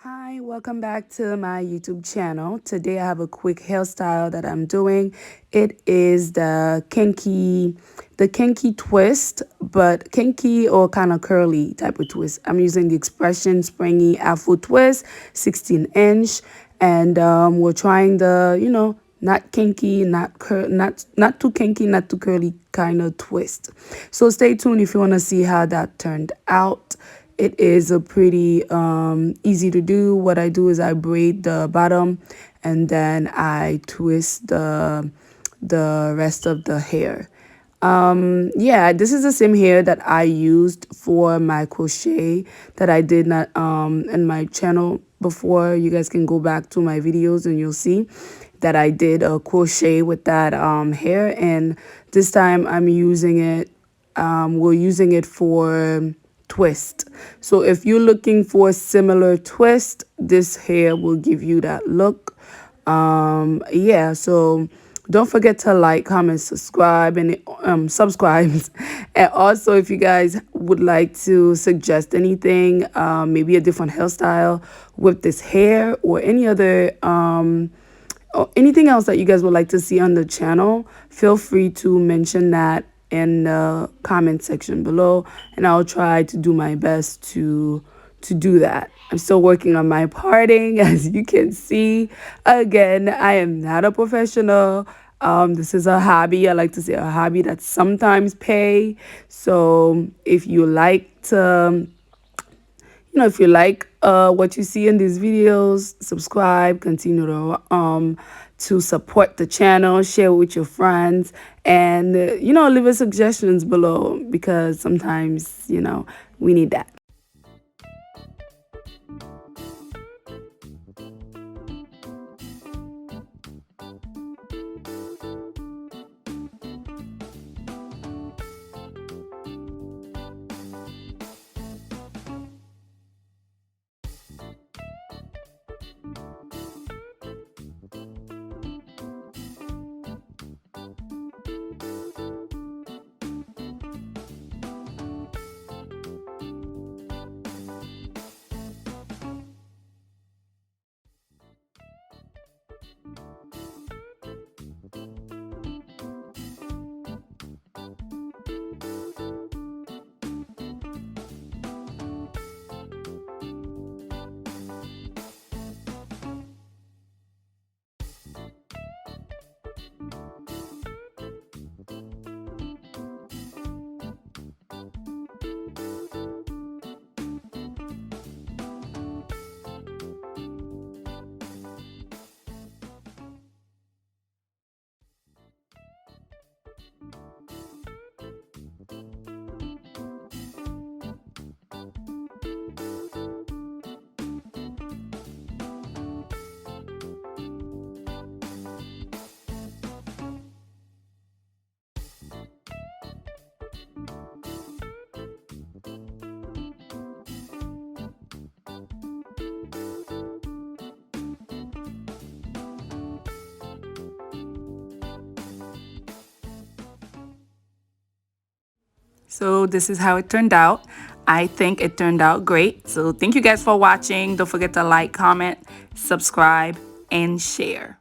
Hi, welcome back to my YouTube channel. Today I have a quick hairstyle that I'm doing. It is the kinky twist, but kinky or kind of curly type of twist. I'm using the X-pression springy afro twist, 16-inch, and we're trying the, not kinky, not too kinky, not too curly kind of twist. So stay tuned if you want to see how that turned out. It is a pretty easy to do. What I do is I braid the bottom and then I twist the rest of the hair. Yeah, this is the same hair that I used for my crochet that I did not in my channel before. You guys can go back to my videos and you'll see that I did a crochet with that hair, and this time I'm using it, we're using it for twist. So if you're looking for a similar twist, this hair will give you that look. Yeah, so don't forget to like, comment, subscribe, and subscribe. And also, if you guys would like to suggest anything, maybe a different hairstyle with this hair or any other or anything else that you guys would like to see on the channel, feel free to mention that in the comment section below, and I'll try to do my best to do that. I'm still working on my parting, as you can see. Again, I am not a professional. This is a hobby. I like to say a hobby that sometimes pay. So if you like to, if you like what you see in these videos, subscribe, continue to support the channel, share with your friends, and leave us suggestions below, because sometimes we need that. So this is how it turned out. I think it turned out great. So thank you guys for watching. Don't forget to like, comment, subscribe, and share.